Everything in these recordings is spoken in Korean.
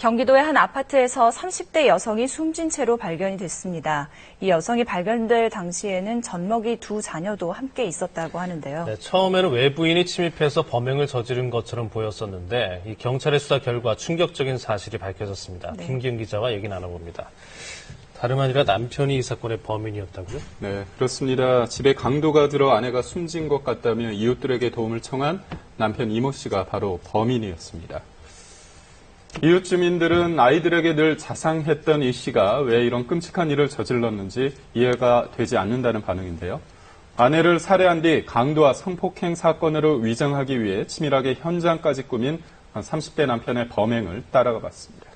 경기도의 한 아파트에서 30대 여성이 숨진 채로 발견이 됐습니다. 이 여성이 발견될 당시에는 젖먹이 두 자녀도 함께 있었다고 하는데요. 네, 처음에는 외부인이 침입해서 범행을 저지른 것처럼 보였었는데 이 경찰의 수사 결과 충격적인 사실이 밝혀졌습니다. 네. 김기영 기자와 얘기 나눠봅니다. 다름 아니라 남편이 이 사건의 범인이었다고요? 네, 그렇습니다. 집에 강도가 들어 아내가 숨진 것 같다며 이웃들에게 도움을 청한 남편 이모 씨가 바로 범인이었습니다. 이웃 주민들은 아이들에게 늘 자상했던 이 씨가 왜 이런 끔찍한 일을 저질렀는지 이해가 되지 않는다는 반응인데요. 아내를 살해한 뒤 강도와 성폭행 사건으로 위장하기 위해 치밀하게 현장까지 꾸민 30대 남편의 범행을 따라가 봤습니다.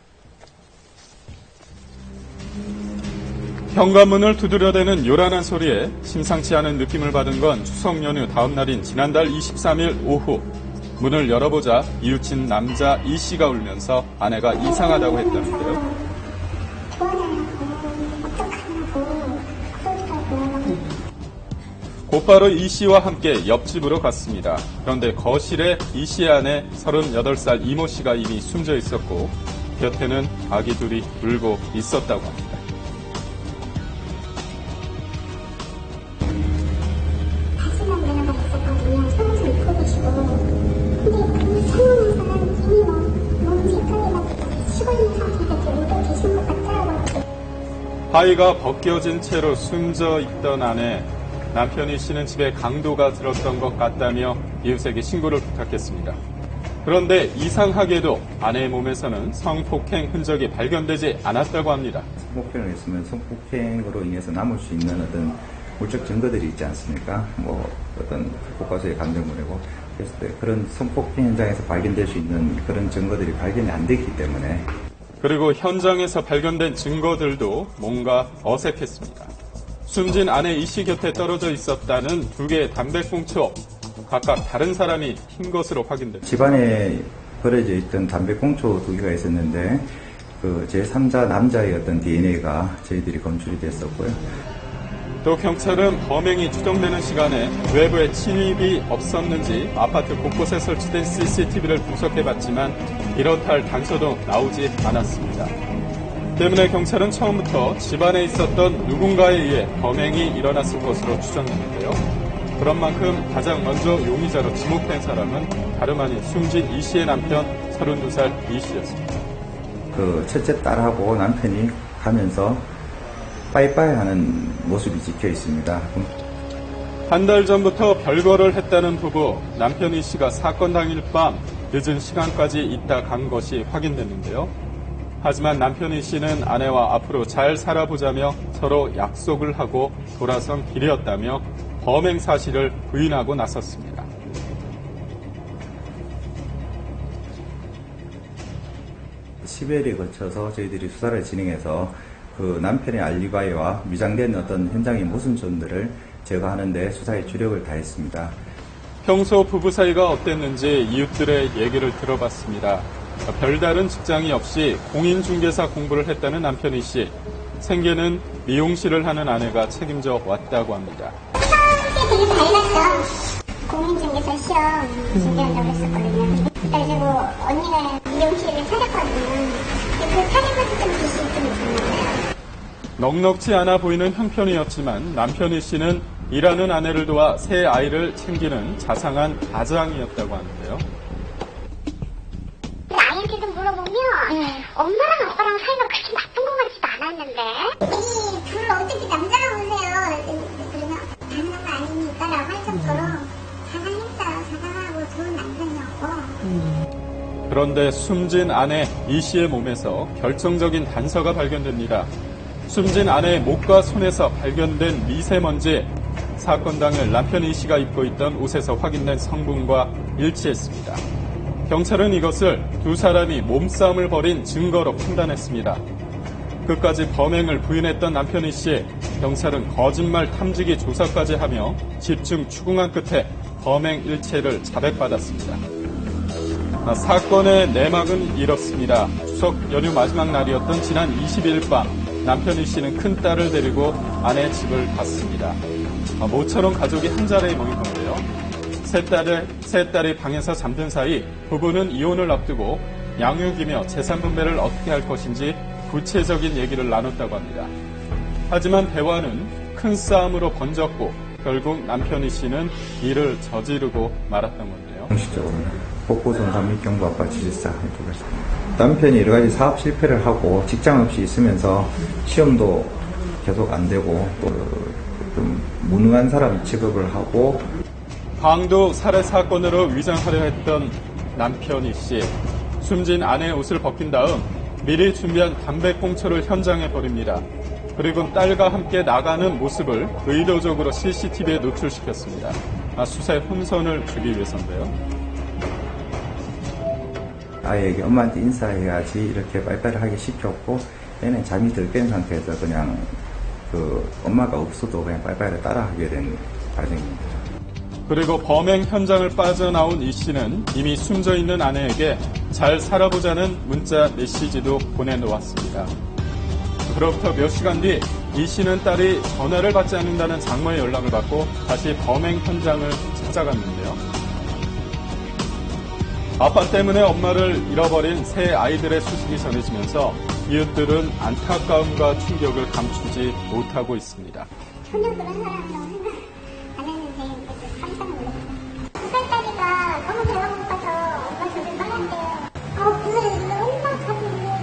현관문을 두드려대는 요란한 소리에 심상치 않은 느낌을 받은 건 추석 연휴 다음 날인 지난달 23일 오후. 문을 열어보자 이웃인 남자 이 씨가 울면서 아내가 이상하다고 했다는데요. 곧바로 이 씨와 함께 옆집으로 갔습니다. 그런데 거실에 이 씨의 아내 38살 이모 씨가 이미 숨져 있었고 곁에는 아기 둘이 울고 있었다고 합니다. 바위가 벗겨진 채로 숨져 있던 아내, 남편 이 씨는 집에 강도가 들었던 것 같다며 이웃에게 신고를 부탁했습니다. 그런데 이상하게도 아내의 몸에서는 성폭행 흔적이 발견되지 않았다고 합니다. 성폭행을 했으면 성폭행으로 인해서 남을 수 있는 어떤 물적 증거들이 있지 않습니까? 어떤 교과서의 감정물이고 그랬을 때 그런 성폭행 현장에서 발견될 수 있는 그런 증거들이 발견이 안 됐기 때문에 그리고 현장에서 발견된 증거들도 뭔가 어색했습니다. 숨진 아내 이 씨 곁에 떨어져 있었다는 두 개의 담배꽁초, 각각 다른 사람이 핀 것으로 확인됩니다. 집안에 버려져 있던 담배꽁초 두 개가 있었는데 그 제3자 남자의 어떤 DNA가 저희들이 검출이 됐었고요. 또 경찰은 범행이 추정되는 시간에 외부에 침입이 없었는지 아파트 곳곳에 설치된 CCTV를 분석해봤지만 이렇다 할 단서도 나오지 않았습니다. 때문에 경찰은 처음부터 집안에 있었던 누군가에 의해 범행이 일어났을 것으로 추정했는데요. 그런 만큼 가장 먼저 용의자로 지목된 사람은 다름 아닌 숨진 이 씨의 남편 32살 이 씨였습니다. 그 첫째 딸하고 남편이 가면서 빠이빠이 하는 모습이 찍혀 있습니다. 한 달 전부터 별거를 했다는 부부, 남편 이 씨가 사건 당일 밤 늦은 시간까지 있다 간 것이 확인됐는데요. 하지만 남편 이 씨는 아내와 앞으로 잘 살아보자며 서로 약속을 하고 돌아선 길이었다며 범행 사실을 부인하고 나섰습니다. (10일에) 거쳐서 저희들이 수사를 진행해서 그 남편의 알리바이와 위장된 어떤 현장의 모순점들을 제거하는 데 수사에 주력을 다했습니다. 평소 부부 사이가 어땠는지 이웃들의 얘기를 들어봤습니다. 별다른 직장이 없이 공인중개사 공부를 했다는 남편 이 씨. 생계는 미용실을 하는 아내가 책임져 왔다고 합니다. 되게 닮았어. 공인중개사 시험 준비한다고 했었거든요. 그래가지고 언니가 미용실을 차렸거든요. 그 차린 것도 좀 기술이 좀 있었는데. 넉넉지 않아 보이는 형편이었지만 남편 이 씨는 일하는 아내를 도와 새 아이를 챙기는 자상한 가장이었다고 하는데요. 아이한테도 물어보면 엄마랑 아빠랑 사이가 그렇게 나쁜 것 같지도 않았는데 이 둘을 어떻게 남자랑 오세요? 그러면 당연한 거 아닙니까? 라고 할 정도로 자상했어요. 자상하고 좋은 남편이었고. 그런데 숨진 아내 이 씨의 몸에서 결정적인 단서가 발견됩니다. 숨진 아내의 목과 손에서 발견된 미세먼지, 사건 당일 남편 이 씨가 입고 있던 옷에서 확인된 성분과 일치했습니다. 경찰은 이것을 두 사람이 몸싸움을 벌인 증거로 판단했습니다. 끝까지 범행을 부인했던 남편 이 씨, 경찰은 거짓말 탐지기 조사까지 하며 집중 추궁한 끝에 범행 일체를 자백받았습니다. 사건의 내막은 이렇습니다. 추석 연휴 마지막 날이었던 지난 20일 밤, 남편 이 씨는 큰딸을 데리고 아내 집을 갔습니다. 모처럼 가족이 한자리에 모인 건데요. 세 딸이 방에서 잠든 사이 부부는 이혼을 앞두고 양육이며 재산 분배를 어떻게 할 것인지 구체적인 얘기를 나눴다고 합니다. 하지만 대화는 큰 싸움으로 번졌고 결국 남편 이 씨는 이를 저지르고 말았던 건데요. 공식적으로는 복부손상 및 경부압박 지질사 해두겠습니다. 남편이 여러 가지 사업 실패를 하고 직장 없이 있으면서 시험도 계속 안 되고 또 좀 무능한 사람 취급을 하고 강도 살해 사건으로 위장하려 했던 남편 이 씨. 숨진 아내의 옷을 벗긴 다음 미리 준비한 담배꽁초를 현장에 버립니다. 그리고 딸과 함께 나가는 모습을 의도적으로 CCTV에 노출시켰습니다. 수사의 혼선을 주기 위해서인데요. 아이에게 엄마한테 인사해야지 이렇게 빨리빨리 하기 시켰고 얘는 잠이 들 깬 상태에서 그냥 엄마가 없어도 그냥 빨리빨리 따라하게 된 과정입니다. 그리고 범행 현장을 빠져나온 이 씨는 이미 숨져있는 아내에게 잘 살아보자는 문자 메시지도 보내놓았습니다. 그로부터 몇 시간 뒤 이 씨는 딸이 전화를 받지 않는다는 장모의 연락을 받고 다시 범행 현장을 찾아갔는데요. 아빠 때문에 엄마를 잃어버린 세 아이들의 소식이 전해지면서 이웃들은 안타까움과 충격을 감추지 못하고 있습니다. 전혀 그런 사람이라고 생각 안 했는데 깜짝 놀랐어요. 2살짜리가 너무 배가 고파서 엄마 저를 빨았대요. 그걸 얼마나 자주 울려야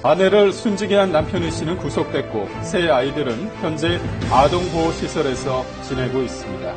아내를 숨지게 한 남편의 씨는 구속됐고 세 아이들은 현재 아동보호시설에서 지내고 있습니다.